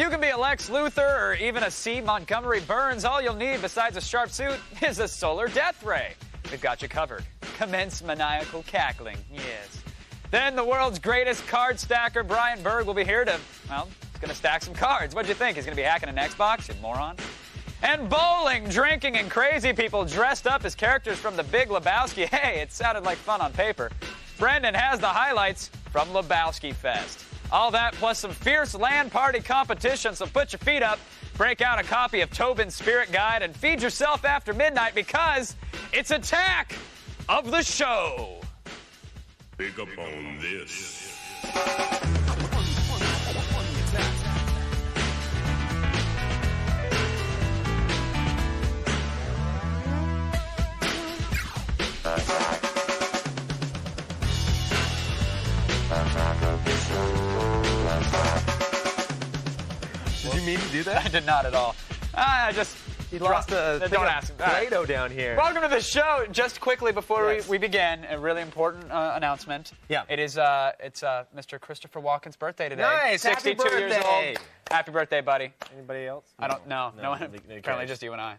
You can be a Lex Luthor or even a C. Montgomery Burns. All you'll need besides a sharp suit is a solar death ray. We've got you covered. Commence maniacal cackling. Yes. Then the world's greatest card stacker, Brian Berg, will be here to, well, he's going to stack some cards. What'd you think? He's going to be hacking an Xbox, you moron? And bowling, drinking, and crazy people dressed up as characters from the Big Lebowski. Hey, it sounded like fun on paper. Brendan has the highlights from Lebowski Fest. All that plus some fierce land party competition, so put your feet up, break out a copy of Tobin's Spirit Guide, and feed yourself after midnight because it's Attack of the Show. Pick up on this. Did you mean to do that? I did not at all. I just... You lost a don't ask. Play-Doh down here. Welcome to the show. Just quickly before we begin, a really important announcement. Yeah. It's Mr. Christopher Walken's birthday today. Nice. 62 Happy years birthday. old. Happy birthday, buddy. Anybody else? I don't know. No one. Apparently just you and I.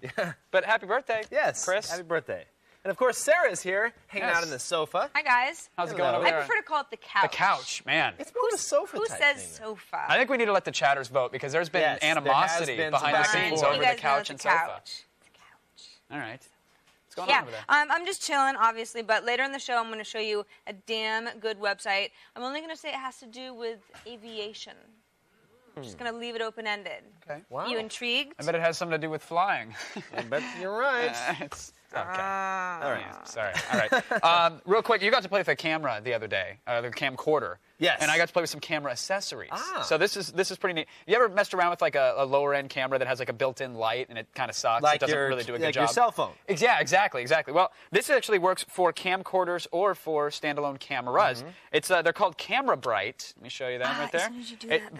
But happy birthday. Yes. Chris. Happy birthday. And of course, Sarah's here, hanging out on the sofa. Hi, guys. How's it going over there? I prefer to call it the couch. The couch, man. It's more of a sofa Who type says thing. sofa? I think we need to let the chatters vote because there's been animosity there has been behind the some scenes back and over You the guys couch know and it's the sofa. couch. All right. What's going Yeah, on over there? I'm just chilling, obviously, but later in the show, I'm going to show you a damn good website. I'm only going to say it has to do with aviation. I'm just going to leave it open-ended. Okay. Wow. You intrigued? I bet it has something to do with flying. I bet you're right. It's okay. All right. Yeah, sorry. All right. Real quick, you got to play with a camera the other day, the camcorder. Yes. And I got to play with some camera accessories. Ah. So this is pretty neat. You ever messed around with like a lower end camera that has like a built-in light and it kind of sucks? Like it doesn't your, really do a good like job. your cell phone. Yeah, exactly. Well, this actually works for camcorders or for standalone cameras. It's they're called CameraBright. Let me show you them right there. As soon as you do that,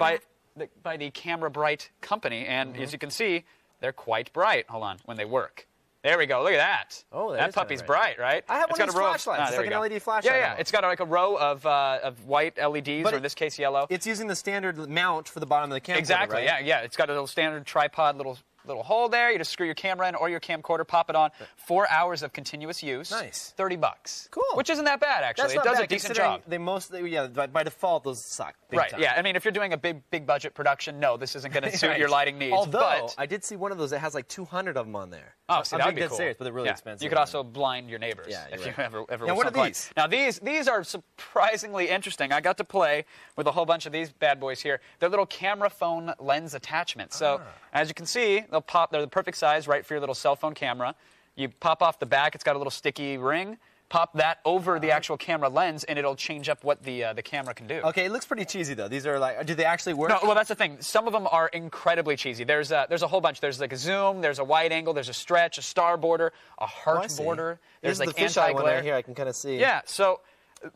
by the CameraBright company, and as you can see, they're quite bright. Hold on, when they work. There we go. Look at that. Oh, that that is puppy's kinda bright, right? I have It's one got of a these row flashlights. It's there like we an go. LED flashlight. Yeah. It's got like a row of white LEDs, But or in this case, yellow. It's using the standard mount for the bottom of the camera. Exactly. Right? Yeah. It's got a little standard tripod, little hole there. You just screw your camera in or your camcorder, pop it on. 4 hours of continuous use. Nice. $30. Cool. Which isn't that bad, actually. That's It not does bad, a decent considering job. They mostly, by default, those suck. Big Right, time. yeah. I mean, if you're doing a big budget production, no, this isn't going to suit Right. your lighting needs. Although, but I did see one of those that has like 200 of them on there. oh, see, that would be dead cool. serious, but they're really Yeah. expensive. You could also blind your neighbors Yeah, if you're you right. ever Now, were what so are inclined. these? Now, these are surprisingly interesting. I got to play with a whole bunch of these bad boys here. They're little camera phone lens attachments. So, as you can see, they'll pop. They're the perfect size, right, for your little cell phone camera. You pop off the back. It's got a little sticky ring. Pop that over the actual camera lens, and it'll change up what the camera can do. Okay, it looks pretty cheesy though. These are like, do they actually work? No, well, that's the thing. Some of them are incredibly cheesy. There's a whole bunch. There's like a zoom, there's a wide angle, there's a stretch, a star border, a heart border. There's Here's like the fisheye one anti-glare. right here. I can kind of see. Yeah, so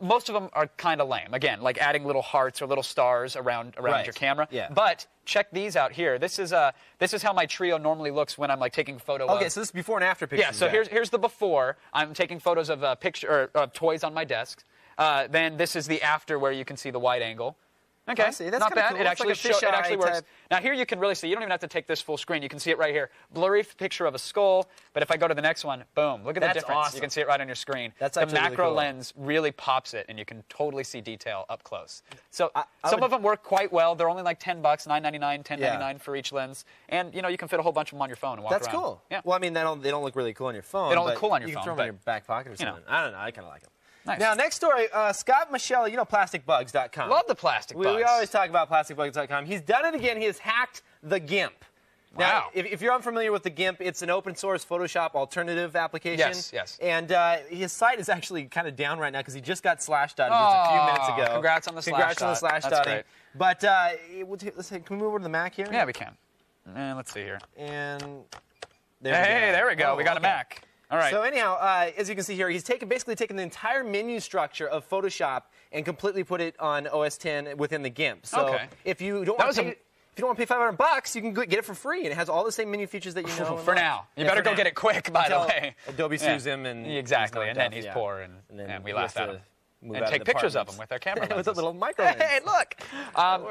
most of them are kind of lame. Again, like adding little hearts or little stars around Right. your camera. Yeah. But check these out here. This is how my Trio normally looks when I'm like taking a photo Okay, of. so this is before and after pictures. Yeah, so here's the before. I'm taking photos of toys on my desk. Then this is the after where you can see the wide angle. Okay, I see. That's not kinda bad. cool. It It's actually like a it actually fisheye works. type. Now here you can really see. You don't even have to take this full screen. You can see it right here. Blurry picture of a skull. But if I go to the next one, boom! Look at the That's difference. awesome. You can see it right on your screen. That's the actually really macro cool. lens really pops it, and you can totally see detail up close. So I some would- of them work quite well. They're only like $10, $9.99, $10.99 Yeah. for each lens, and you can fit a whole bunch of them on your phone and walk That's around. cool. Yeah. Well, I mean, they don't look really cool on your phone. They don't look but cool on your you phone, can throw them but, in your back pocket or you know. something. I don't know. I kind of like them. Nice. Now, next story, Scott Moschella, plasticbugs.com. Love the plastic bugs. We always talk about plasticbugs.com. He's done it again. He has hacked the GIMP. Now, Wow. if you're unfamiliar with the GIMP, it's an open source Photoshop alternative application. Yes. And his site is actually kind of down right now because he just got slash dotted just a few minutes ago. Congrats on the slash dot. That's dotting. great. But let's see, can we move over to the Mac here? Yeah, we can. Let's see here. And There we go. Oh, We got a okay. Mac. All right. So anyhow, as you can see here, he's basically taken the entire menu structure of Photoshop and completely put it on OS X within the GIMP. So Okay. if you don't want to pay, if you don't want to pay $500, you can get it for free, and it has all the same menu features that you know. For now. You better go get it quick, by the Until way. Adobe sues him and exactly, he's and then knocked he's off, poor, then and we he laugh has at to him. move and out take of pictures of apartments. them with their camera lenses. With a little micro lens. Hey, look.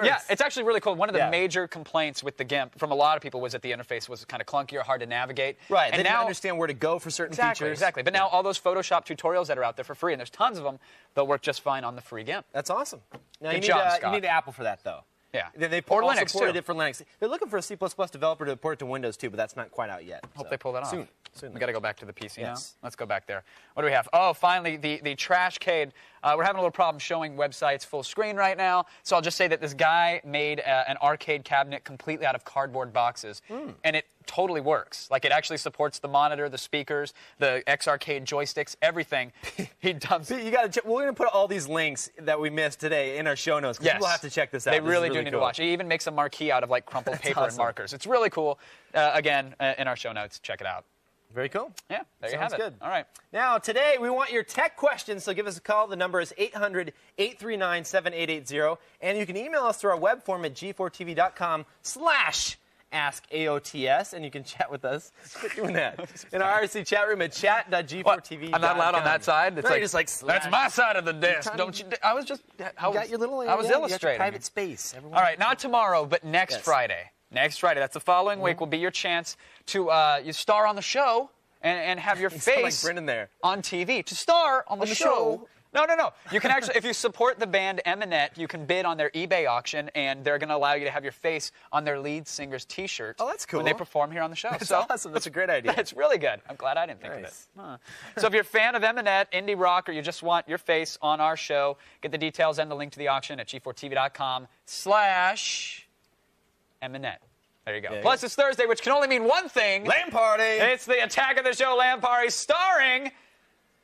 Yeah, it's actually really cool. One of the Yeah. major complaints with the GIMP from a lot of people was that the interface was kind of clunky or hard to navigate. Right. And They didn't now, understand where to go for certain features. Exactly. But now all those Photoshop tutorials that are out there for free, and there's tons of them, they'll work just fine on the free GIMP. That's awesome. Now Good you job, need Scott. you need Apple for that though. Yeah. They Or also Linux, ported too. it for Linux. They're looking for a C++ developer to port it to Windows too, but that's not quite out yet. Hope So, they pull that off. Soon. We got to go back to the PC now. Yes. Let's go back there. What do we have? Oh, finally, the Trashcade. We're having a little problem showing websites full screen right now. So I'll just say that this guy made an arcade cabinet completely out of cardboard boxes. And it totally works. Like, it actually supports the monitor, the speakers, the X-Arcade joysticks, everything. He dumps. You got to. We're going to put all these links that we missed today in our show notes. 'Cause Yes. People have to check this out. They This really is do need cool. to watch. He even makes a marquee out of like crumpled paper and awesome. markers. It's really cool. Again, in our show notes, check it out. Very cool. Yeah, there you Sounds have it. good. All right. Now, today, we want your tech questions, so give us a call. The number is 800-839-7880. And you can email us through our web form at g4tv.com/AskAOTS, and you can chat with us. Quit doing that. In our RC chat room at chat.g4tv.com. I'm not allowed on that side? It's No, like, you're just like, that's my side of the desk. trying Don't you? I was just. You got your little I was you got your illustrating. private space. Everyone All right, not tomorrow, but next Yes. Friday. Next Friday, that's the following week, will be your chance to you star on the show and have your You sound like face Brendan there. on TV. To star on the the show. show. No. You can actually, if you support the band Eminette, you can bid on their eBay auction, and they're going to allow you to have your face on their lead singer's T-shirt. Oh, that's cool. When they perform here on the show. That's so, awesome. That's a great idea. It's really good. I'm glad I didn't think Nice. of it. So if you're a fan of Eminette, indie rock, or you just want your face on our show, get the details and the link to the auction at g4tv.com/Eminette. There you go. Yeah. Plus, it's Thursday, which can only mean one thing. LAN party. It's the Attack of the Show LAN Party starring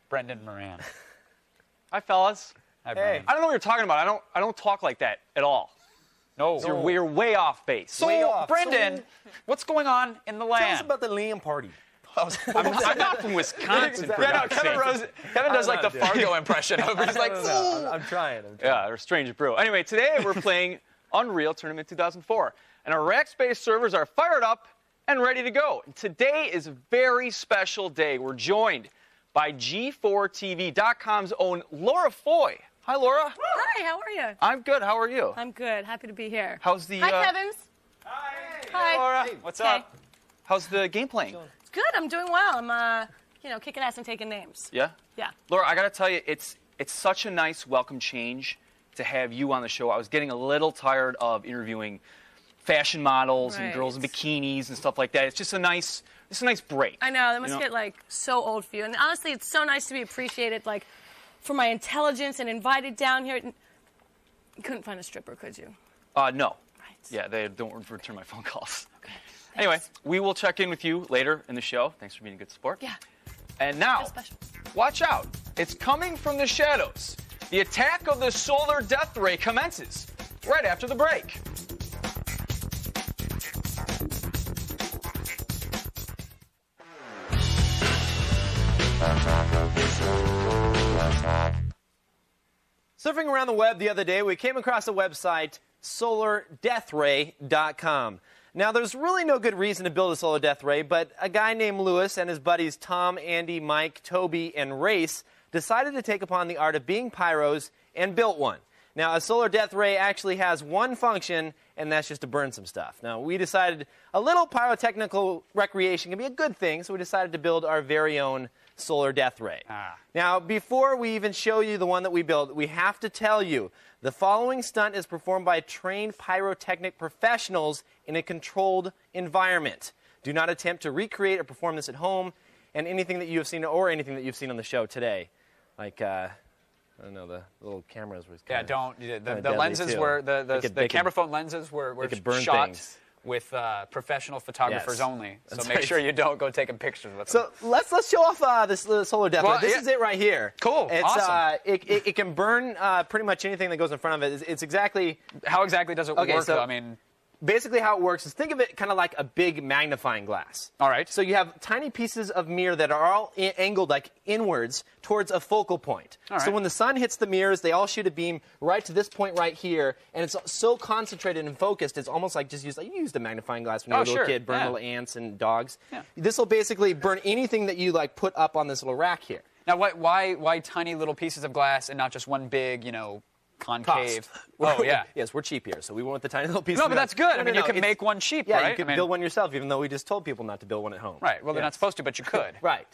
Brendan Moran. Hi, fellas. Hi, Hey. Brendan. I don't know what you're talking about. I don't talk like that at all. No. You're way off base. So, Way off. Brendan, what's going on in the Tell us LAN? about the LAN party. I'm not from Wisconsin. for Yeah, no, God's Kevin sake. does like the know, dude. Fargo impression over. He's like, I'm trying. Yeah, they're strange brew. Anyway, today we're playing Unreal Tournament 2004, and our rack-based servers are fired up and ready to go. And today is a very special day. We're joined by G4TV.com's own Laura Foy. Hi, Laura. Hi, how are you? I'm good. How are you? I'm good. Happy to be here. How's the Hi, Kevin's. Hi. Laura, what's Okay. up? how's the game playing? It's good. I'm doing well. I'm, kicking ass and taking names. Yeah. Yeah. Laura, I got to tell you, it's such a nice welcome change to have you on the show. I was getting a little tired of interviewing fashion models and Right. girls in bikinis and stuff like that. It's just a nice break. I know. That must You know? get, so old for you. And honestly, it's so nice to be appreciated, for my intelligence and invited down here. You couldn't find a stripper, could you? No. Right. Yeah, they don't return my phone calls. Anyway, we will check in with you later in the show. Thanks for being a good sport. Yeah. And now, Feel special. watch out. It's coming from the shadows. The attack of the solar death ray commences right after the break. Surfing around the web the other day, we came across a website, solardeathray.com. Now, there's really no good reason to build a solar death ray, but a guy named Lewis and his buddies Tom, Andy, Mike, Toby, and Race decided to take upon the art of being pyros and built one. Now, a solar death ray actually has one function, and that's just to burn some stuff. Now, we decided a little pyrotechnical recreation can be a good thing, so we decided to build our very own solar death ray. Now, before we even show you the one that we built, we have to tell you the following stunt is performed by trained pyrotechnic professionals in a controlled environment. Do not attempt to recreate or perform this at home, and anything that you have seen or anything that you've seen on the show today, like I don't know, the little cameras was Yeah, kind don't. The deadly, lenses too. were They the could- camera phone lenses were could burn shot things. with professional photographers Yes. only. So That's make right. sure you don't go taking pictures with them. So let's show off this solar death Well, ray. This yeah. is it right here. Cool. It's, Awesome. It can burn pretty much anything that goes in front of it. It's exactly How exactly does it Okay, work? so- Though? I mean, basically how it works is think of it kind of like a big magnifying glass. All right. So you have tiny pieces of mirror that are all angled like inwards towards a focal point. All right. So when the sun hits the mirrors, they all shoot a beam right to this point right here, and it's so concentrated and focused, it's almost like just you used a magnifying glass when you were a little sure. kid, burn Yeah. little ants and dogs. Yeah. This will basically burn anything that you put up on this little rack here. Now, why tiny little pieces of glass and not just one big, concave? Cost. Oh, yeah. Yes, we're cheap here, so we went with the tiny little piece. No, but that's good. I mean, you can it's- make one cheap, Yeah, right? you could build one yourself, even though we just told people not to build one at home. Right. Well, they're not supposed to, but you could. Right.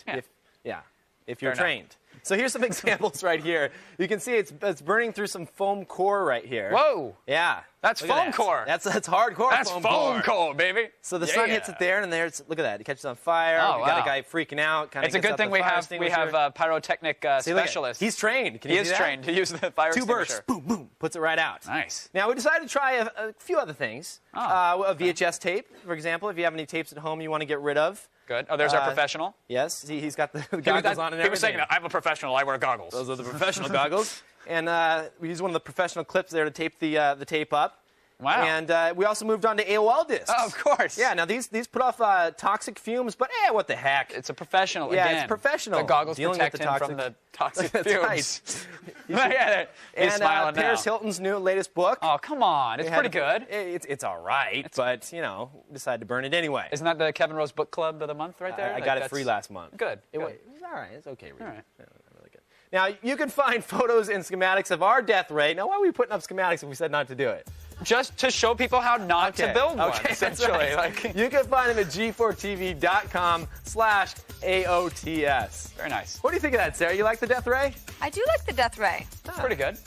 Yeah. If you're Fair enough. trained. So here's some examples right here. You can see it's burning through some foam core right here. Whoa. Yeah. That's Look at foam that. core. That's hardcore That's foam foam core, baby. So the sun hits it there, and there's look at that. It catches on fire. Oh, We got wow. a guy freaking out. It's a good thing we have pyrotechnic See, look at it. specialists. He's trained. Can He you is see that? trained to use the fire 2 extinguisher. bursts, boom, boom, puts it right out. Nice. Now, we decided to try a few other things. A VHS tape, for example, if you have any tapes at home you want to get rid of. Good. Oh, there's our professional. Yes, he's got the goggles on and He was saying, everything. I'm a professional. I wear goggles. Those are the professional goggles. And we used one of the professional clips there to tape the tape up. Wow. And we also moved on to AOL discs. Oh, of course. Yeah, now these put off toxic fumes, but what the heck? It's a professional Yeah, again. it's professional. The goggles Dealing protect with the him from the toxic That's fumes. right. Yeah, he's And smiling Paris now. Hilton's new latest book. Oh, come on. It's pretty good. It's all right, but, decided to burn it anyway. Isn't that the Kevin Rose Book Club of the month right there? I got it free last month. Good. It good. was all right. It's okay. Read. All right. Yeah, really good. Now, you can find photos and schematics of our death ray. Now, why are we putting up schematics if we said not to do it? Just to show people how not to build one, that's essentially. right. Like, You can find them at g4tv.com/AOTS. very nice. What do you think of that, Sarah? You like the death ray? I do like the death ray. Pretty good.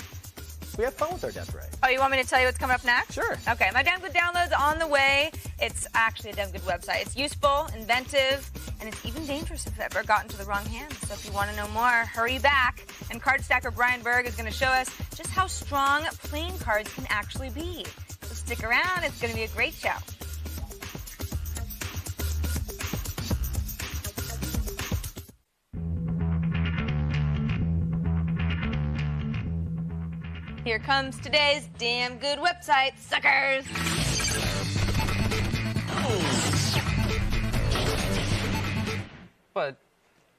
We have fun with our death ray. Oh, you want me to tell you what's coming up next? Sure. Okay, my Damn Good download's on the way. It's actually a damn good website. It's useful, inventive, and it's even dangerous if it ever got into the wrong hands. So if you want to know more, hurry back. And card stacker Brian Berg is going to show us just how strong playing cards can actually be. So stick around. It's going to be a great show. Here comes today's damn good website, suckers. But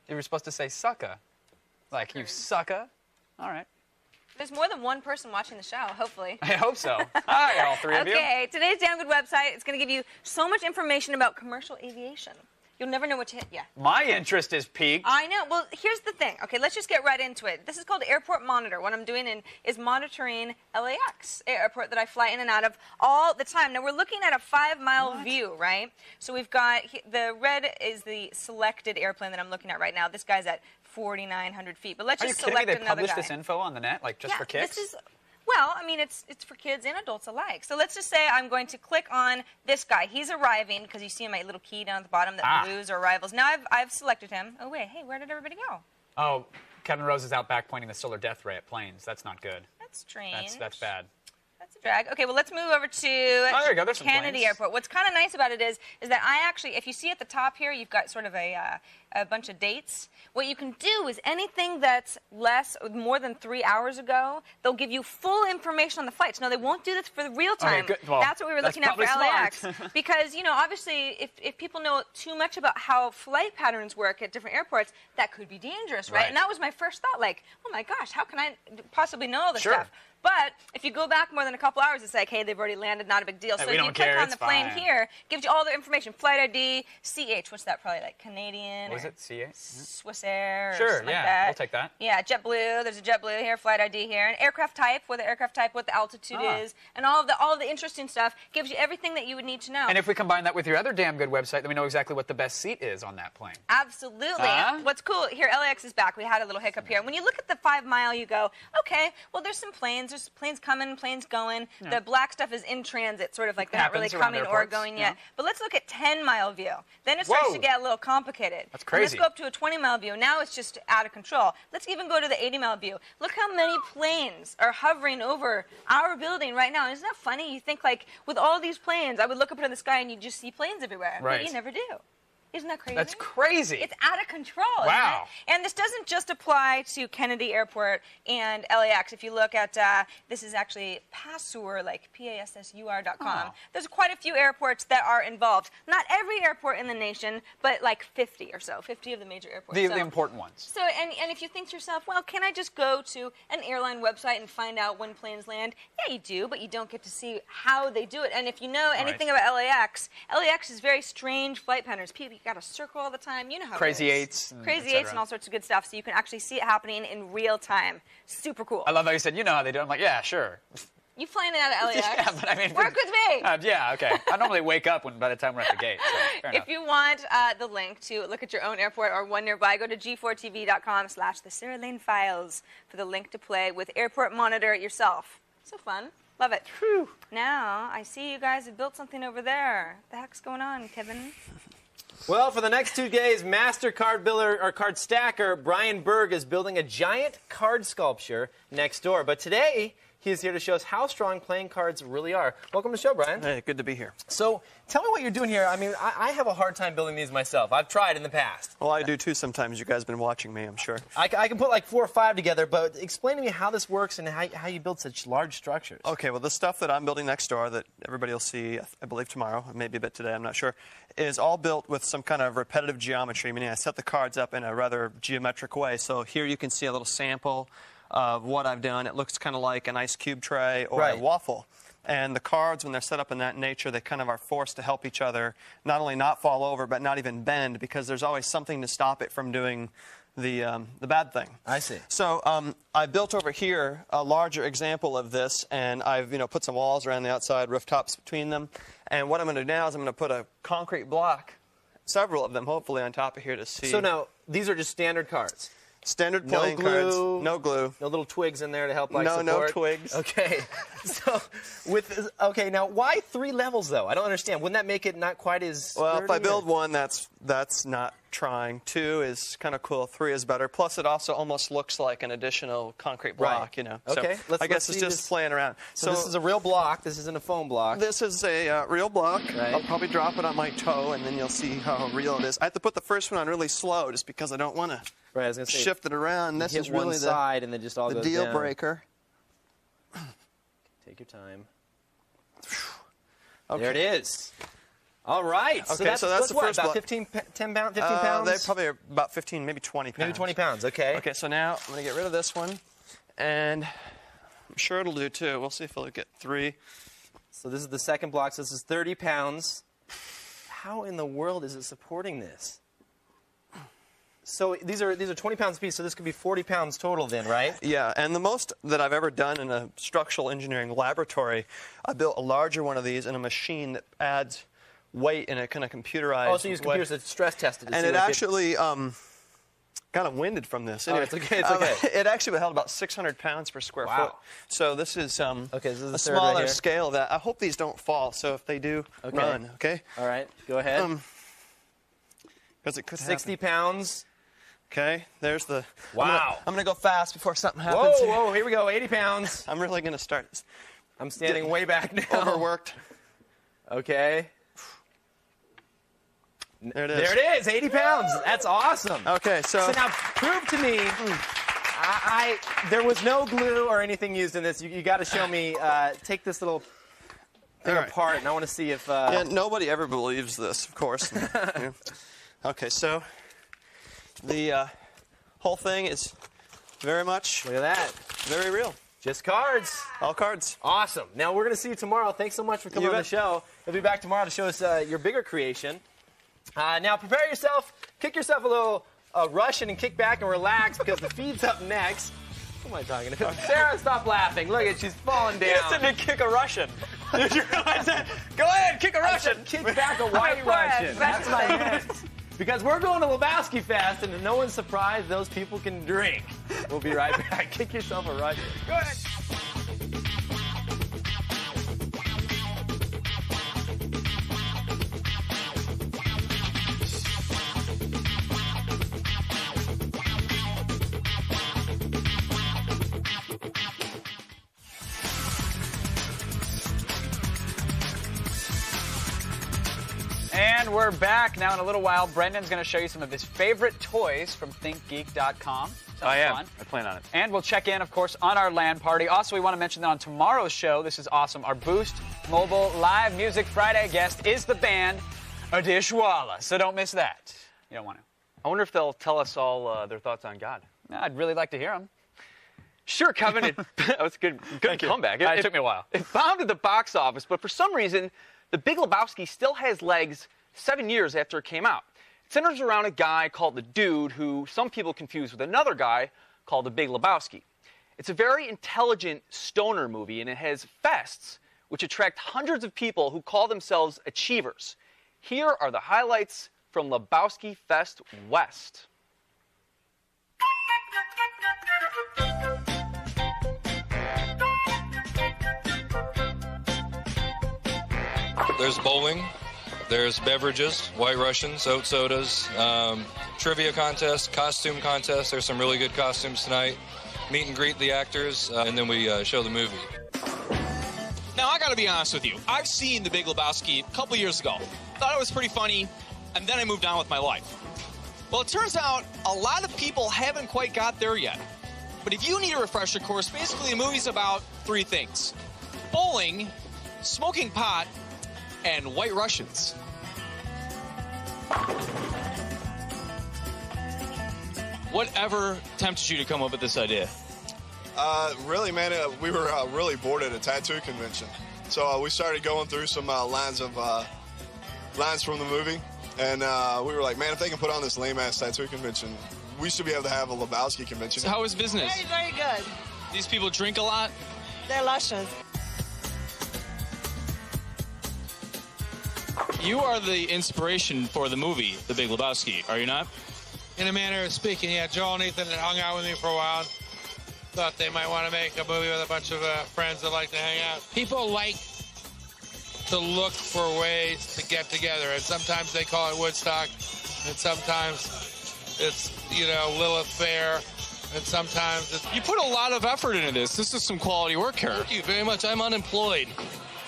you were supposed to say sucka. Like, you sucka? All right. There's more than one person watching the show, hopefully. I hope so. Hi, all three of you. Okay, today's damn good website is going to give you so much information about commercial aviation. You'll never know what to hit. Yeah. My interest is piqued. I know. Well, here's the thing. Okay, let's just get right into it. This is called Airport Monitor. What I'm doing is monitoring LAX airport that I fly in and out of all the time. Now, we're looking at a 5-mile view, right? So we've got the red is the selected airplane that I'm looking at right now. This guy's at 4,900 feet. But let's Are you just kidding me? select They another publish guy. this info on the net, like, just for kicks? This is, well, I mean, it's for kids and adults alike. So let's just say I'm going to click on this guy. He's arriving because you see my little key down at the bottom that blues or arrivals. Now I've selected him. Oh, wait. Hey, where did everybody go? Oh, Kevin Rose is out back pointing the solar death ray at planes. That's not good. That's strange. That's bad. That's a drag. Okay, well, let's move over to there you go. There's some Kennedy planes. Airport. What's kind of nice about it is that I actually, if you see at the top here, you've got sort of a bunch of dates. What you can do is anything that's more than 3 hours ago, they'll give you full information on the flights. No, they won't do this for the real time. good. Well, that's what we were that's looking at for probably LAX. smart. Because, obviously, if people know too much about how flight patterns work at different airports, that could be dangerous, right? Right. And that was my first thought, like, oh my gosh, how can I possibly know all this Sure. stuff? But if you go back more than a couple hours, it's like, hey, they've already landed, not a big deal. Hey, So we if you don't click care, on it's the plane fine. here, gives you all the information, flight ID, CH, what's that, probably like Canadian What was or it? CA? Swiss Air or Sure, something like yeah, that. we'll take that. Yeah, JetBlue, there's a JetBlue here, flight ID here, and aircraft type, what the altitude is, and all of the interesting stuff, gives you everything that you would need to know. And if we combine that with your other damn good website, then we know exactly what the best seat is on that plane. Absolutely. What's cool, here, LAX is back. We had a little hiccup here. When you look at the 5 mile, you go, okay, well, there's some planes. There's planes coming, planes going. The black stuff is in transit, sort of like they're not really Happens around coming or airports, going yeah. yet. But let's look at 10-mile view. Then it starts Whoa. to get a little complicated. That's And crazy. let's go up to a 20-mile view. Now it's just out of control. Let's even go to the 80-mile view. Look how many planes are hovering over our building right now. Isn't that funny? You think, like, with all these planes, I would look up into the sky and you just see planes everywhere. Right. But you never do. Isn't that crazy? That's crazy. It's out of control. Wow. Isn't it? And this doesn't just apply to Kennedy Airport and LAX. If you look at, this is actually Passur, like PASSUR.com. Oh. There's quite a few airports that are involved. Not every airport in the nation, but like 50 or so, 50 of the major airports. The important ones. So, and if you think to yourself, well, can I just go to an airline website and find out when planes land? Yeah, you do, but you don't get to see how they do it. And if you know anything about LAX is very strange flight patterns. got to circle all the time. You know how Crazy it is. eights. Crazy eights and all sorts of good stuff, so you can actually see it happening in real time. Super cool. I love how you said, you know how they do it. I'm like, yeah, sure. You flying it out of LAX? Yeah, but I mean, work with me. Yeah, okay. I normally wake up by the time we're at the gate. So fair enough. If you want the link to look at your own airport or one nearby, go to g4tv.com/the Sarah Lane Files for the link to play with Airport Monitor yourself. So fun. Love it. Whew. Now, I see you guys have built something over there. What the heck's going on, Kevin? Well, for the next 2 days, master card builder or card stacker Brian Berg is building a giant card sculpture next door. But today, he is here to show us how strong playing cards really are. Welcome to the show, Brian. Hey, good to be here. So, tell me what you're doing here. I mean, I have a hard time building these myself. I've tried in the past. Well, I do too sometimes. You guys have been watching me, I'm sure. I can put like 4 or 5 together, but explain to me how this works and how you build such large structures. Okay, well, the stuff that I'm building next door that everybody will see, I believe tomorrow, maybe a bit today, I'm not sure, is all built with some kind of repetitive geometry, meaning I set the cards up in a rather geometric way. So here you can see a little sample of what I've done. It looks kind of like an ice cube tray or a waffle. And the cards, when they're set up in that nature, they kind of are forced to help each other not only not fall over, but not even bend, because there's always something to stop it from doing the bad thing. I see. So I built over here a larger example of this, and I've put some walls around the outside, rooftops between them. And what I'm going to do now is I'm going to put a concrete block, several of them hopefully, on top of here to see. So now, these are just standard cards? Standard playing cards. No glue. No little twigs in there to help like support. No twigs. Okay. So now why 3 levels though? I don't understand. Wouldn't that make it not quite as well? sturdy, If I build 1, that's not trying. 2 is kind of cool. 3 is better. Plus, it also almost looks like an additional concrete block. Right. Okay. So I guess it's just playing around. So this is a real block. This isn't a foam block. This is a real block. Right. I'll probably drop it on my toe, and then you'll see how real it is. I have to put the first one on really slow, just because I don't want to. Right, I was gonna say, shift it around. This is really one side and then just all the goes deal down. breaker. Take your time. Okay. There it is. All right. Okay, so that's the what, first about block. 15 pounds? They probably are about 15, maybe 20 pounds. Maybe 20 pounds, okay. Okay, so now I'm going to get rid of this one, and I'm sure it'll do too. We'll see if it'll get 3. So this is the second block, so this is 30 pounds. How in the world is it supporting this? So these are 20 pounds apiece, so this could be 40 pounds total then, right? Yeah, and the most that I've ever done in a structural engineering laboratory, I built a larger one of these in a machine that adds weight in a kind of computerized Oh, so you use computers to stress test it. To and see it what actually kind of winded from this. Anyway, it's okay, it's okay. It actually held about 600 pounds per square foot. So this is okay, so this is a the third smaller right here. scale of that. I hope these don't fall, so if they do, run, okay? All right, go ahead. Because it could 60 happen. pounds. Okay, there's the... Wow. I'm going to go fast before something happens. Whoa, here we go, 80 pounds. I'm really going to start this. I'm standing way back now. Overworked. Okay. There it is. There it is, 80 pounds. That's awesome. Okay, so now prove to me, there was no glue or anything used in this. You got to show me, take this little thing apart, and I want to see if... Yeah, nobody ever believes this, of course. Yeah. Okay, so the whole thing is very much... Look at that. Very real. Just cards. All cards. Awesome. Now, we're going to see you tomorrow. Thanks so much for coming on the show. You'll be back tomorrow to show us your bigger creation. Now, prepare yourself. Kick yourself a little Russian and kick back and relax because the feed's up next. What am I talking about? Sarah, stop laughing. Look at she's falling down. You said to kick a Russian. Did you realize that? Go ahead, kick a Russian. Kick back a white Russian. That's my head. Because we're going to Lebowski Fest, and to no one's surprise, those people can drink. We'll be right back. Kick yourself a Russian. Go ahead. And we're back now in a little while. Brendan's going to show you some of his favorite toys from ThinkGeek.com. I am. Fun. I plan on it. And we'll check in, of course, on our LAN party. Also, we want to mention that on tomorrow's show, this is awesome, our Boost Mobile Live Music Friday guest is the band Dishwalla. So don't miss that. You don't want to. I wonder if they'll tell us all their thoughts on God. I'd really like to hear them. Sure, Kevin. That was a good comeback. It took me a while. It bombed at the box office, but for some reason, The Big Lebowski still has legs 7 years after it came out. centers around a guy called the Dude, who some people confuse with another guy called the Big Lebowski. It's a very intelligent stoner movie, and it has fests, which attract hundreds of people who call themselves achievers. Here are the highlights from Lebowski Fest West. There's bowling, there's beverages, White Russians, oat sodas, trivia contest, costume contest. There's some really good costumes tonight. Meet and greet the actors, and then we show the movie. Now, I gotta be honest with you. I've seen The Big Lebowski a couple years ago. Thought it was pretty funny, and then I moved on with my life. Well, it turns out a lot of people haven't quite got there yet. But if you need a refresher course, basically the movie's about 3 things: bowling, smoking pot, and White Russians. Whatever tempted you to come up with this idea? Really, man, we were really bored at a tattoo convention. So we started going through some lines from the movie. And we were like, man, if they can put on this lame-ass tattoo convention, we should be able to have a Lebowski convention. So how is business? Very, very good. These people drink a lot? They're luscious. You are the inspiration for the movie, The Big Lebowski, are you not? In a manner of speaking, yeah. Joel and Ethan had hung out with me for a while. Thought they might want to make a movie with a bunch of friends that like to hang out. People like to look for ways to get together, and sometimes they call it Woodstock, and sometimes it's, you know, Lilith Fair, and sometimes it's... You put a lot of effort into this. This is some quality work here. Thank you very much. I'm unemployed,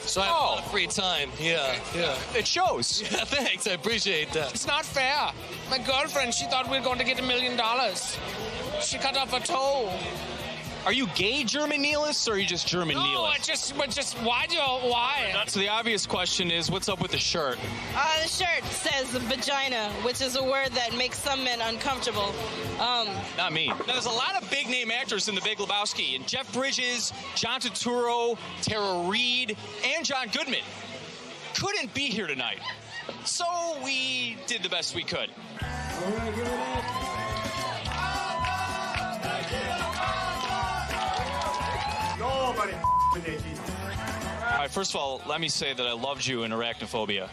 so I have a lot of free time. Yeah. It shows. Yeah, thanks. I appreciate that. It's not fair. My girlfriend, she thought we were going to get $1 million. She cut off a toe. Are you gay German nihilists, or are you just German nihilists? Why? So the obvious question is, what's up with the shirt? The shirt says vagina, which is a word that makes some men uncomfortable. Not me. Now, there's a lot of big-name actors in The Big Lebowski, and Jeff Bridges, John Turturro, Tara Reid, and John Goodman couldn't be here tonight. So we did the best we could. Nobody All right, first of all, let me say that I loved you in Arachnophobia.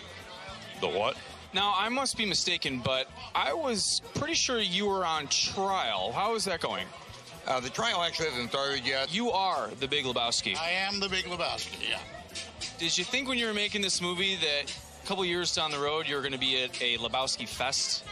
The what? Now, I must be mistaken, but I was pretty sure you were on trial. How is that going? The trial actually hasn't started yet. You are the Big Lebowski. I am the Big Lebowski, yeah. Did you think when you were making this movie that a couple years down the road you were going to be at a Lebowski Fest?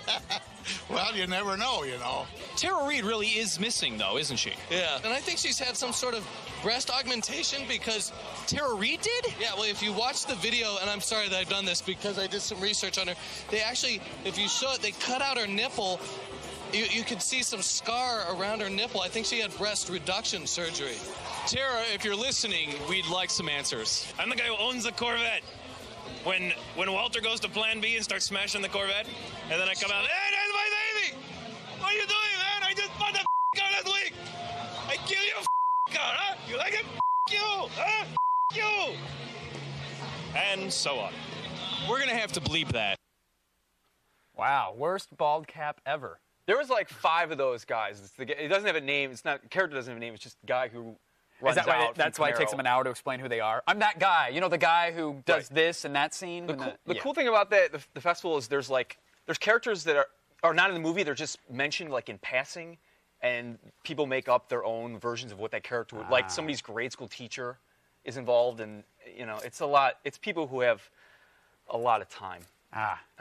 Well, you never know, you know. Tara Reid really is missing, though, isn't she? Yeah, and I think she's had some sort of breast augmentation because... Tara Reid did? Yeah, well, if you watch the video, and I'm sorry that I've done this because I did some research on her, they actually, if you saw it, they cut out her nipple. You could see some scar around her nipple. I think she had breast reduction surgery. Tara, if you're listening, we'd like some answers. I'm the guy who owns the Corvette. When Walter goes to Plan B and starts smashing the Corvette, and then I come out, hey, that's my baby! What are you doing, man? I just bought the car last week! I kill your car, huh? You like it? You! Huh? You! And so on. We're going to have to bleep that. Wow, worst bald cap ever. There was like 5 of those guys. It doesn't have a name. It's not, character doesn't have a name. It's just a guy who runs Is that why out. that's why it takes them an hour to explain who they are? I'm that guy. You know, the guy who does this and that scene? The cool thing about the festival is there's characters that are not in the movie. They're just mentioned like in passing, and people make up their own versions of what that character would like. Somebody's grade school teacher is involved, and you know, it's a lot. It's people who have a lot of time.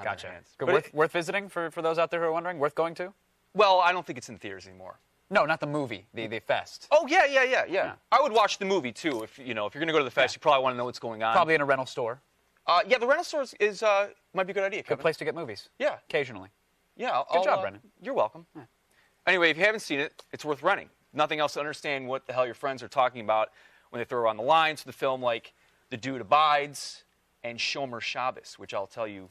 Gotcha. Good, worth visiting for those out there who are wondering? Worth going to? Well, I don't think it's in theaters anymore. No, not the movie, the fest. Oh, yeah. I would watch the movie, too. If you're going to go to the fest, you probably want to know what's going on. Probably in a rental store. Yeah, the rental store might be a good idea, Kevin. Good place to get movies. Yeah. Occasionally. Yeah. Good job, Brendan. You're welcome. Yeah. Anyway, if you haven't seen it, it's worth renting. Nothing else to understand what the hell your friends are talking about when they throw on the lines to the film like The Dude Abides and Shomer Shabbos, which I'll tell you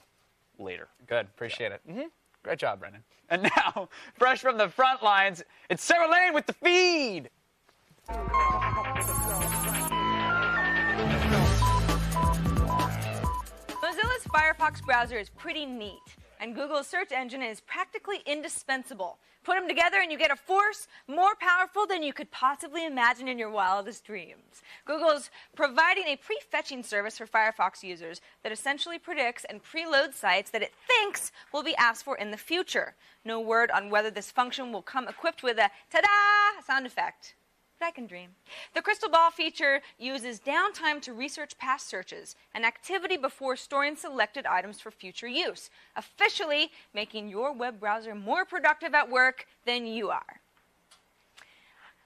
later. Good. Appreciate it. Mm-hmm. Great job, Brendan. And now, fresh from the front lines, it's Sarah Lane with the feed. Mozilla's Firefox browser is pretty neat. and Google's search engine is practically indispensable. Put them together and you get a force more powerful than you could possibly imagine in your wildest dreams. Google's providing a pre-fetching service for Firefox users that essentially predicts and preloads sites that it thinks will be asked for in the future. No word on whether this function will come equipped with a ta-da sound effect. But I can dream. The Crystal Ball feature uses downtime to research past searches and activity before storing selected items for future use, officially making your web browser more productive at work than you are.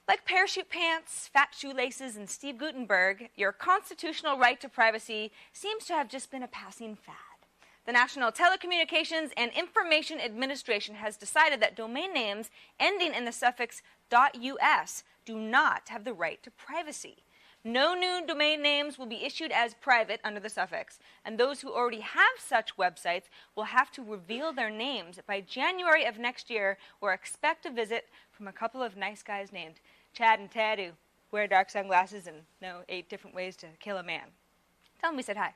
Like parachute pants, fat shoelaces, and Steve Gutenberg, your constitutional right to privacy seems to have just been a passing fad. The National Telecommunications and Information Administration has decided that domain names ending in the suffix .us do not have the right to privacy. No new domain names will be issued as private under the suffix, and those who already have such websites will have to reveal their names by January of next year, or expect a visit from a couple of nice guys named Chad and Ted who wear dark sunglasses and know 8 different ways to kill a man. Tell them we said hi.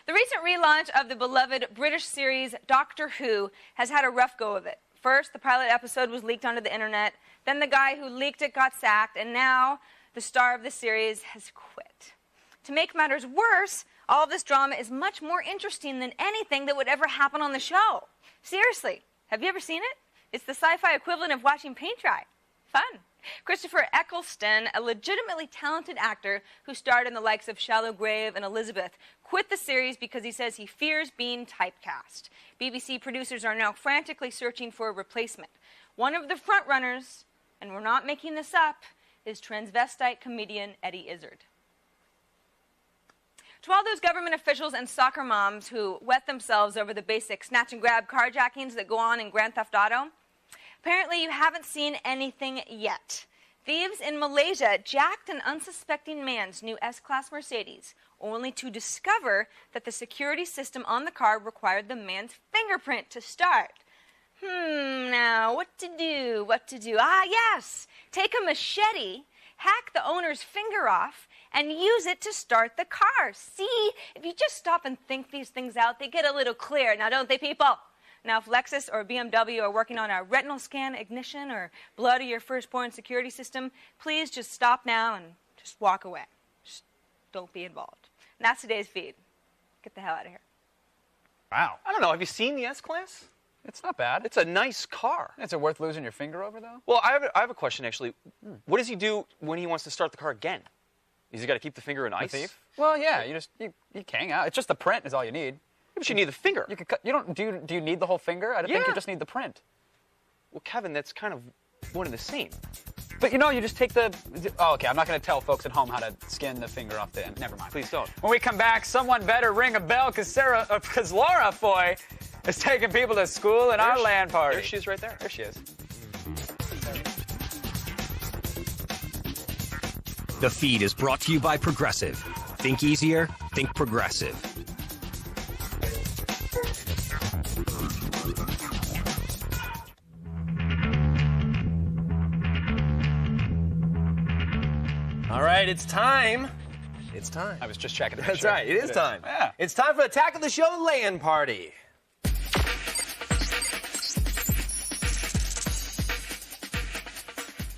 The recent relaunch of the beloved British series Doctor Who has had a rough go of it. First, the pilot episode was leaked onto the internet, then the guy who leaked it got sacked, and now the star of the series has quit. To make matters worse, all of this drama is much more interesting than anything that would ever happen on the show. Seriously, have you ever seen it? It's the sci-fi equivalent of watching paint dry. Fun. Christopher Eccleston, a legitimately talented actor who starred in the likes of Shallow Grave and Elizabeth, quit the series because he says he fears being typecast. BBC producers are now frantically searching for a replacement. One of the frontrunners, and we're not making this up, is transvestite comedian Eddie Izzard. To all those government officials and soccer moms who wet themselves over the basic snatch and grab carjackings that go on in Grand Theft Auto, apparently you haven't seen anything yet. Thieves in Malaysia jacked an unsuspecting man's new S-Class Mercedes, only to discover that the security system on the car required the man's fingerprint to start. Now, what to do? Ah, yes! Take a machete, hack the owner's finger off, and use it to start the car. See? If you just stop and think these things out, they get a little clearer. Now, don't they, people? Now, if Lexus or BMW are working on a retinal scan ignition or blood of your firstborn security system, please just stop now and just walk away. Just don't be involved. And that's today's feed. Get the hell out of here. Wow. I don't know. Have you seen the S-Class? It's not bad. It's a nice car. Is it worth losing your finger over, though? Well, I have a question, actually. What does he do when he wants to start the car again? Is he got to keep the finger in ice? The thief? Well, yeah. You can hang out. It's just the print is all you need. But you need the finger. You could cut. You don't. Do you need the whole finger? I think you just need the print. Well, Kevin, that's kind of one and the same. But you just take the. Oh, okay. I'm not going to tell folks at home how to skin the finger off the end. Never mind. Please don't. When we come back, someone better ring a bell because Laura Foy is taking people to school in our land party. There she is, right there. There she is. The feed is brought to you by Progressive. Think easier. Think Progressive. All right, it's time. It's time. I was just checking. That's right. It is time. Yeah. It's time for Attack of the Show LAN Party.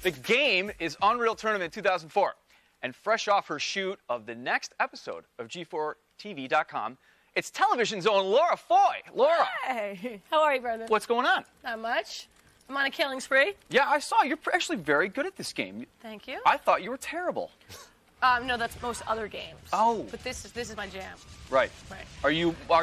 The game is Unreal Tournament 2004. And fresh off her shoot of the next episode of G4TV.com, it's television's own Laura Foy. Laura. Hey, how are you, brother? What's going on? Not much. I'm on a killing spree. Yeah, I saw. You're actually very good at this game. Thank you. I thought you were terrible. No, that's most other games. Oh. But this is my jam. Right. Right. Are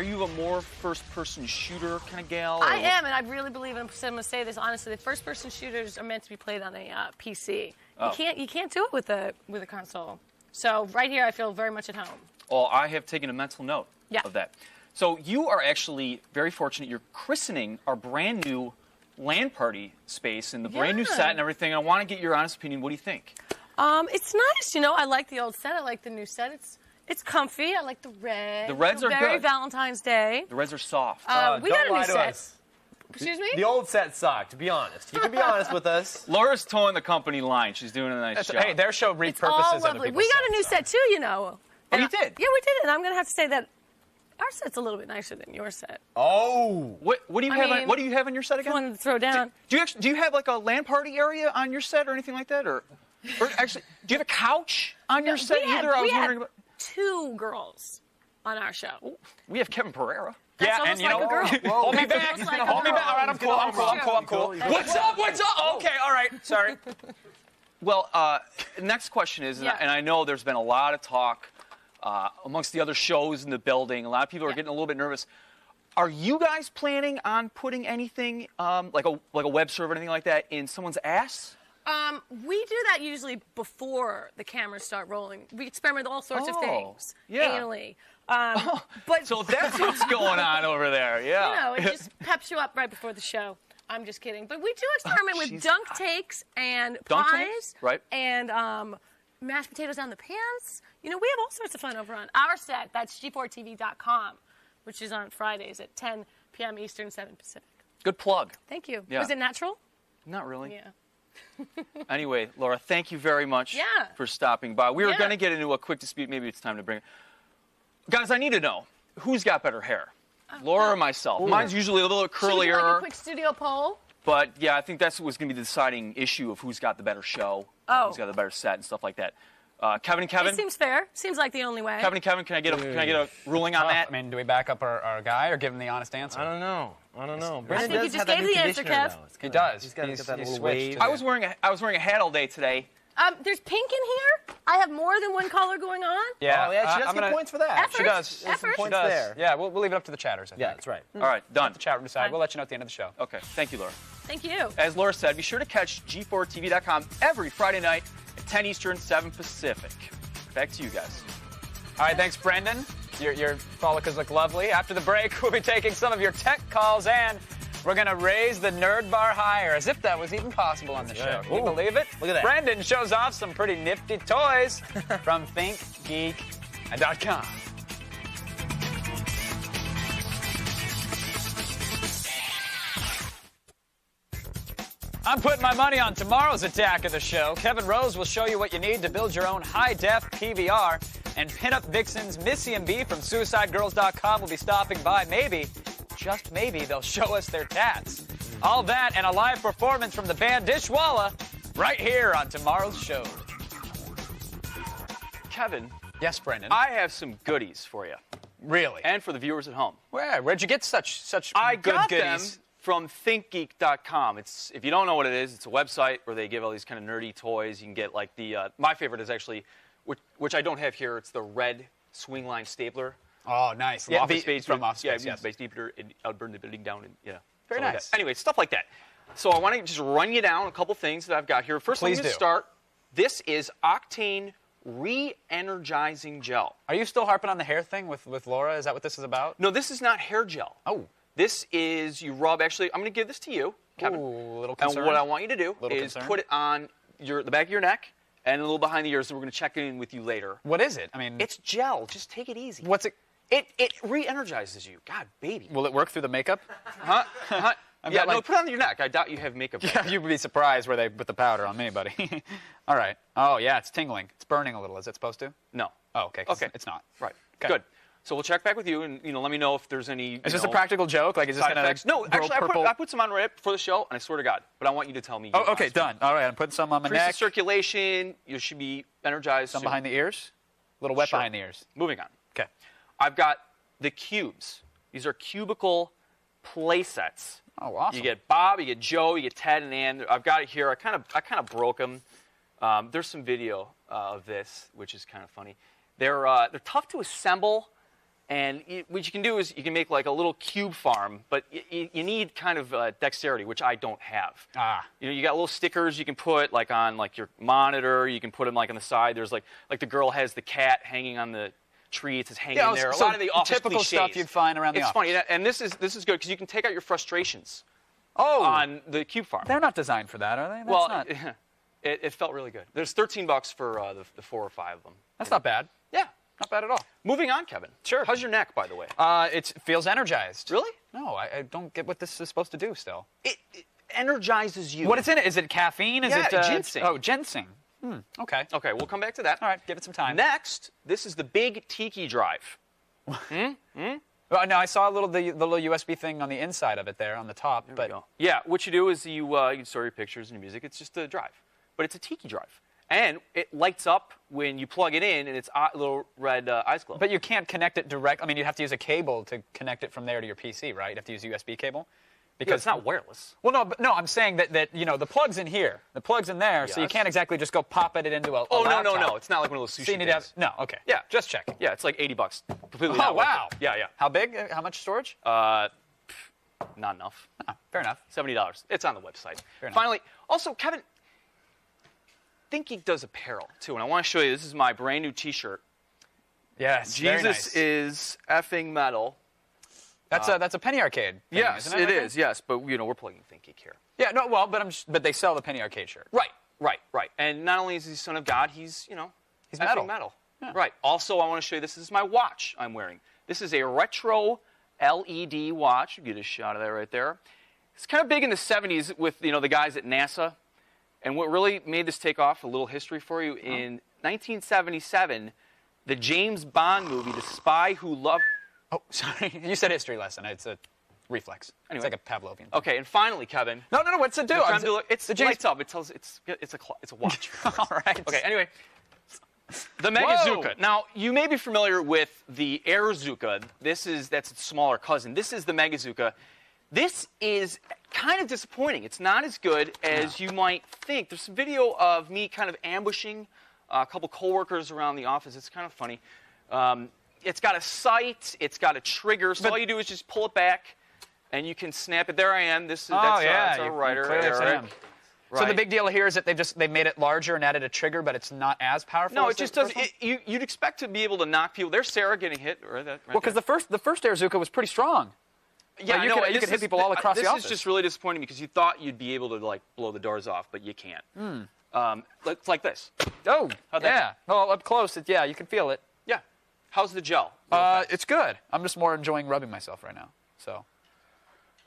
you a more first-person shooter kind of gal? I am, and I really believe, and I'm going to say this honestly, the first-person shooters are meant to be played on a PC. Oh. You can't do it with a console. So right here, I feel very much at home. Well, I have taken a mental note of that. So you are actually very fortunate. You're christening our brand new LAN party space and the brand new set and everything. I want to get your honest opinion. What do you think? It's nice, I like the old set. I like the new set. It's comfy. I like the red. The reds are very good. Valentine's Day. The reds are soft. We got a Don't lie new to set. us. Excuse me? The old set sucked, be honest. You can be honest with us. Laura's towing the company line. She's doing a nice job. Hey, their show repurposes All other lovely. people's We got a new sets, set too, Oh, you did? Yeah, we did. And I'm going to have to say that Our set's a little bit nicer than your set. Oh. What do you I have? mean, What do you have on your set again? One to throw down. Do you have like a LAN party area on your set or anything like that, or actually, do you have a couch on your set either? I was wondering about. 2 girls on our show. Ooh, we have Kevin Pereira. That's almost like a girl. Hold me back. Almost like a Hold me girl. back. All right, I'm cool. I'm cool. What's up? What's up? Okay, all right. Sorry. Well, next question is, and I know there's been a lot of talk amongst the other shows in the building. A lot of people are getting a little bit nervous. Are you guys planning on putting anything like a web server or anything like that in someone's ass? We do that usually before the cameras start rolling. We experiment with all sorts of things anally. But so that's what's going on over there. Yeah. You know, it just peps you up right before the show. I'm just kidding. But we do experiment with dunk takes and pies. Right. And mashed potatoes down the pants. You know, we have all sorts of fun over on our set. That's g4tv.com, which is on Fridays at 10 p.m. Eastern, 7 Pacific. Good plug. Thank you. Yeah. Was it natural? Not really. Yeah. Anyway, Laura, thank you very much for stopping by. We were going to get into a quick dispute. Maybe it's time to bring it. Guys, I need to know, who's got better hair? Laura or myself? Mine's usually a little curlier. Should we do like a quick studio poll? But, yeah, I think that's what's going to be the deciding issue of who's got the better show, who's got the better set and stuff like that. Kevin and Kevin? It seems fair. Seems like the only way. Kevin and Kevin, can I get a ruling on that? I mean, do we back up our guy or give him the honest answer? I don't know. I think you just gave the answer, Kev. He does. He's got to get that little switched. wave. I was wearing a hat all day today. There's pink in here. I have more than one color going on. Yeah. Oh, yeah, she does get points for that. Effort. She does. Effort. Points there. Yeah, we'll leave it up to the chatters, I think. Yeah, that's right. All right, done. Let the chat room decide. Fine. We'll let you know at the end of the show. Okay, thank you, Laura. Thank you. As Laura said, be sure to catch G4TV.com every Friday night at 10 Eastern, 7 Pacific. Back to you guys. All right, thanks, Brendan. Your follicles look lovely. After the break, we'll be taking some of your tech calls, and we're going to raise the nerd bar higher, as if that was even possible on the show. Can you believe it? Look at that. Brendan shows off some pretty nifty toys from ThinkGeek.com. I'm putting my money on tomorrow's attack of the show. Kevin Rose will show you what you need to build your own high-def PVR. And pinup vixens Missy and B from SuicideGirls.com will be stopping by. Maybe, just maybe, they'll show us their tats. All that and a live performance from the band Dishwalla right here on tomorrow's show. Kevin. Yes, Brendan. I have some goodies for you. Really? And for the viewers at home. Where'd you get such I good got goodies? them from ThinkGeek.com. It's, if you don't know what it is, it's a website where they give all these kind of nerdy toys. You can get like my favorite is actually, which I don't have here, it's the red swing line stapler. Oh, nice. From Office Space. From Office Space, yes. Space Deeper, and I'll burn the building down. And, yeah. Very nice. nice. Anyway, stuff like that. So I want to just run you down a couple things that I've got here. First, let me start. This is Octane Re-Energizing Gel. Are you still harping on the hair thing with Laura? Is that what this is about? No, this is not hair gel. Oh. This is, you rub, actually, I'm going to give this to you, Kevin. Ooh, a little concern. And what I want you to do is put it on the back of your neck and a little behind the ears, and we're going to check in with you later. What is it? I mean, it's gel. Just take it easy. What's it? It re-energizes you. God, baby. Will it work through the makeup? Huh? Yeah, no, put it on your neck. I doubt you have makeup. Yeah, you'd be surprised where they put the powder on me, buddy. All right. Oh, yeah, it's tingling. It's burning a little. Is it supposed to? No. Oh, okay. Okay. It's not. Right. Okay. Good. So we'll check back with you, and let me know if there's any. Is this a practical joke? Like, is this gonna No, actually, I put some on right before the show, and I swear to God, but I want you to tell me. Oh, okay, done. All right, I'm putting some on my neck. Circulation. You should be energized. Some behind the ears. A little wet behind the ears. Moving on. Okay. I've got the cubes. These are cubicle play sets. Oh, awesome. You get Bob, you get Joe, you get Ted and Ann. I've got it here. I kind of broke them. There's some video of this, which is kind of funny. They're tough to assemble, and what you can do is you can make like a little cube farm, but you need kind of dexterity, which I don't have. You got little stickers you can put like on like your monitor. You can put them like on the side. There's like the girl has the cat hanging on the tree. It's just hanging there. So a lot of the office typical cliches. stuff you'd find around the office. It's funny, and this is good because you can take out your frustrations. On the cube farm. They're not designed for that, are they? Well, not... it felt really good. There's $13 for the 4 or 5 of them. That's not bad. Yeah. Not bad at all. Moving on, Kevin. Sure. How's your neck, by the way? It feels energized. Really? No, I don't get what this is supposed to do still. It energizes you. What is in it? Is it caffeine? Is it ginseng. Oh, ginseng. Okay. Okay, we'll come back to that. All right, give it some time. Next, this is the Big Tiki Drive. Well, no, I saw the little USB thing on the inside of it there on the top. There we go. Yeah, what you do is you can store your pictures and your music. It's just a drive, but it's a Tiki drive. And it lights up when you plug it in, and it's little red eyes glow. But you can't connect it direct. I mean, you have to use a cable to connect it from there to your PC, right? You have to use a USB cable. Because it's not wireless. Well, no, I'm saying that you know the plug's in here, the plug's in there, so you can't exactly just go pop it into a laptop. No, it's not like one of those sushi things. No, okay. Yeah, just check. Yeah, it's like $80. Completely. Oh wow. Yeah. How big? How much storage? Not enough. Oh, fair enough. $70. It's on the website. Fair enough. Finally, also Kevin, ThinkGeek does apparel too, and I want to show you. This is my brand new T-shirt. Yes, very nice. Jesus is effing metal. That's a Penny Arcade thing, yes, isn't it? It is. Yes, but we're plugging ThinkGeek here. Yeah, no, well, but they sell the Penny Arcade shirt. Right. And not only is he Son of God, he's he's metal. Yeah. Right. Also, I want to show you. This is my watch I'm wearing. This is a retro LED watch. You get a shot of that right there. It's kind of big in the 70s with the guys at NASA. And what really made this take off, a little history for you, in 1977, the James Bond movie, The Spy Who Loved... Oh, sorry. You said history lesson. It's a reflex. Anyway. It's like a Pavlovian thing. Okay, and finally, Kevin. No, what's it do? It's the lights up. It tells it's a watch. All right. Okay, anyway. The Megazuka. Now, you may be familiar with the Airzuka. That's its smaller cousin. This is the Megazuka. This is kind of disappointing. It's not as good as you might think. There's some video of me kind of ambushing a couple coworkers around the office. It's kind of funny. It's got a sight. It's got a trigger. So all you do is just pull it back, and you can snap it. There I am. That's our writer, Eric. Right. So the big deal here is that they've made it larger and added a trigger, but it's not as powerful. No, it just doesn't. You'd expect to be able to knock people. There's Sarah getting hit. Well, because the first Airzuka was pretty strong. Yeah, you could hit people all across the office. This is just really disappointing because you thought you'd be able to blow the doors off, but you can't. It's like this. Oh, yeah. Well, up close, you can feel it. Yeah. How's the gel? It's good. I'm just more enjoying rubbing myself right now. So.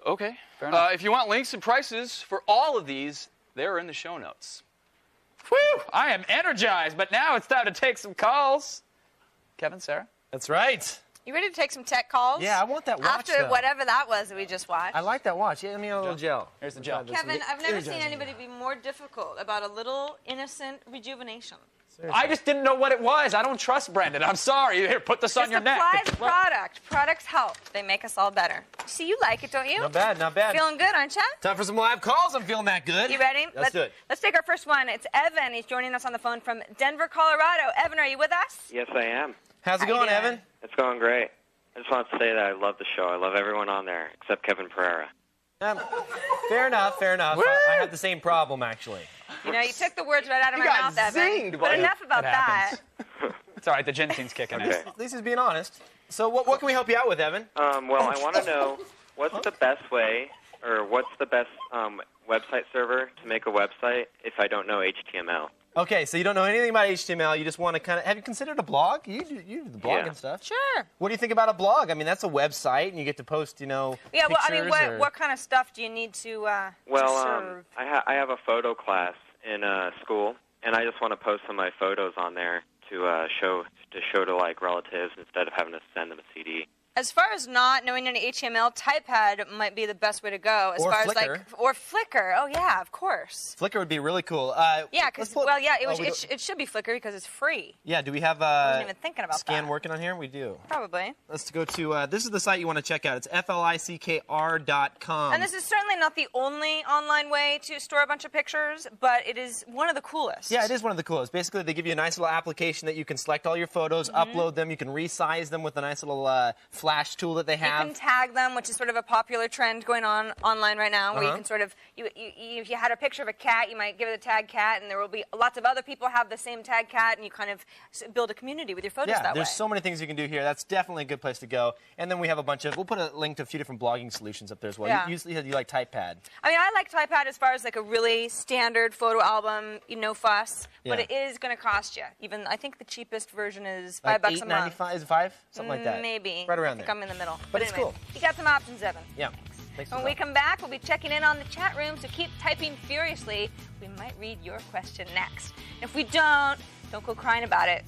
Okay. Fair enough. If you want links and prices for all of these, they're in the show notes. Whew! I am energized, but now it's time to take some calls. Kevin, Sarah? That's right. You ready to take some tech calls? Yeah, I want that watch, After though. whatever that was that we just watched. I like that watch. Yeah, let me have a little gel. Here's the gel. Kevin, I've never seen anybody be more difficult about a little innocent rejuvenation. Seriously. I just didn't know what it was. I don't trust Brendan. I'm sorry. Here, put this on your neck. It's a product. Products help. They make us all better. See, you like it, don't you? Not bad, not bad. Feeling good, aren't you? Time for some live calls. I'm feeling that good. You ready? Let's do it. Let's take our first one. It's Evan. He's joining us on the phone from Denver, Colorado. Evan, are you with us? Yes, I am. How's it going, Evan? It's going great. I just want to say that I love the show. I love everyone on there, except Kevin Pereira. Fair enough, fair enough. I have the same problem, actually. You know, you took the words right out of my mouth, Evan. Zinged, but enough about that. It's all right. The ginsen's kicking in. At least he's being honest. So what can we help you out with, Evan? Well, I want to know what's the best way, or what's the best website server to make a website if I don't know HTML? Okay, so you don't know anything about HTML. You just want to kind of... Have you considered a blog? You do the blog and stuff. Sure. What do you think about a blog? I mean, that's a website, and you get to post, Yeah, well, I mean, pictures what kind of stuff do you need to serve? I have a photo class in school, and I just want to post some of my photos on there to show to like relatives instead of having to send them a CD. As far as not knowing any HTML, TypePad might be the best way to go. Or Flickr. Or Flickr. Oh yeah, of course. Flickr would be really cool. Yeah, because it should be Flickr because it's free. Yeah. Do we have I wasn't even thinking about scan that. working on here? We do. Probably. Let's go to this is the site you want to check out. It's FLICKR.com. And this is certainly not the only online way to store a bunch of pictures, but it is one of the coolest. Yeah, it is one of the coolest. Basically, they give you a nice little application that you can select all your photos, upload them. You can resize them with a nice little flash tool that they have. You can tag them, which is sort of a popular trend going on online right now, where you can sort of, if you had a picture of a cat, you might give it a tag cat, and there will be lots of other people have the same tag cat, and you kind of build a community with your photos that way. There's so many things you can do here. That's definitely a good place to go. And then we have a bunch of, we'll put a link to a few different blogging solutions up there as well. Yeah. You like TypePad. I mean, I like TypePad as far as like a really standard photo album, no fuss, but it is going to cost you. Even, I think the cheapest version is $5 a month. $8.95? Is it $5? Something like that. Maybe. Right around I think there. I'm in the middle. But it's anyway, cool. You got some options, Evan. Yeah. Thanks When we come back, we'll be checking in on the chat room, so keep typing furiously. We might read your question next. If we don't go crying about it.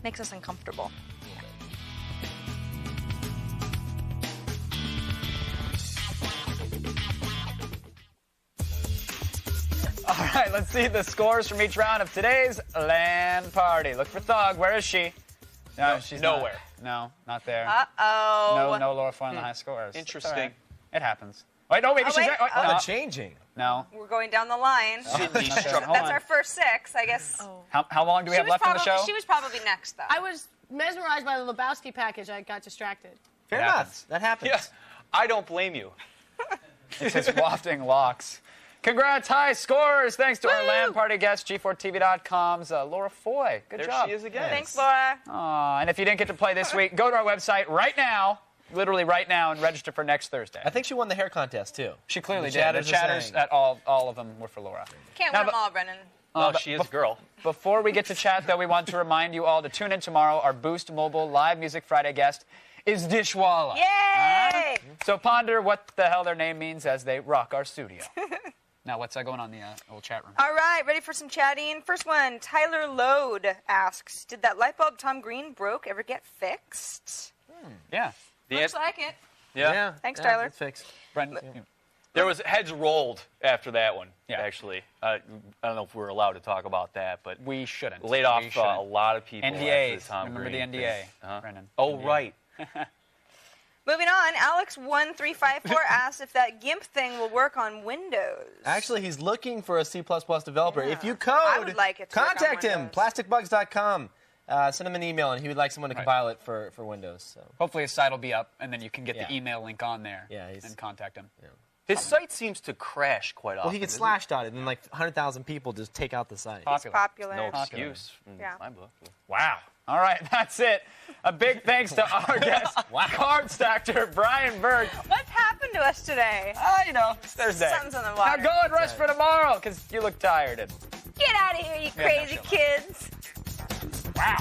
Makes us uncomfortable. All right, let's see the scores from each round of today's LAN party. Look for Thug. Where is she? No, she's nowhere. No, not there. Uh-oh. No Laura Foy on the high scores. Interesting. All right. It happens. Wait, no, maybe she's there. Oh, no. they're changing. No. We're going down the line. Sydney Hold Struck. on. That's our first 6, I guess. How long do we have left on the show? She was probably next, though. I was mesmerized by the LEBOWSKI package. I got distracted. Fair enough. That happens. Yeah, I don't blame you. It's his wafting locks. Congrats, high scores. Thanks to our LAN party guest, G4TV.com's Laura Foy. Good job. There she is again. Thanks, Laura. Aw, and if you didn't get to play this week, go to our website right now, literally right now, and register for next Thursday. I think she won the hair contest, too. She clearly The did. chatters The are chatters saying. at all of them were for Laura. Can't Now, win them all, Brennan. Well, but she is a girl. Before we get to chat, though, we want to remind you all to tune in tomorrow. Our Boost Mobile Live Music Friday guest is Dishwalla. Yay! So ponder what the hell their name means as they rock our studio. Now, what's going on in the old chat room? All right, ready for some chatting? First one, Tyler Lode asks, did that light bulb Tom Green broke ever get fixed? Yeah. Looks like it. Yeah. Thanks, Tyler. It's fixed. Brendan, There was heads rolled after that one, Yeah. actually. I don't know if we're allowed to talk about that, but we shouldn't. laid off We shouldn't. a lot of people after NDAs. the Tom Remember Green the NDA, thing. Uh-huh. Brendan. Oh, NDA. right. Moving on, Alex1354 asks if that GIMP thing will work on Windows. Actually, he's looking for a C++ developer. Yeah. If you code, I would like it to work on contact him, Windows. plasticbugs.com. Send him an email, and he would like someone to compile it for Windows. So. Hopefully his site will be up, and then you can get Yeah. the email link on there Yeah, and contact him. Yeah. His site seems to crash quite often. Well, he gets slash-dotted, and like 100,000 people just take out the site. It's popular. No Popular. excuse in Yeah. my book. Wow. All right, that's it. A big thanks to our guest, card stacker Brian Berg. What's happened to us today? You know, it's Thursday. Something's on the Now water. go and rest for tomorrow, because you look tired. Get out of here, you Yeah, crazy no, kids. Wow.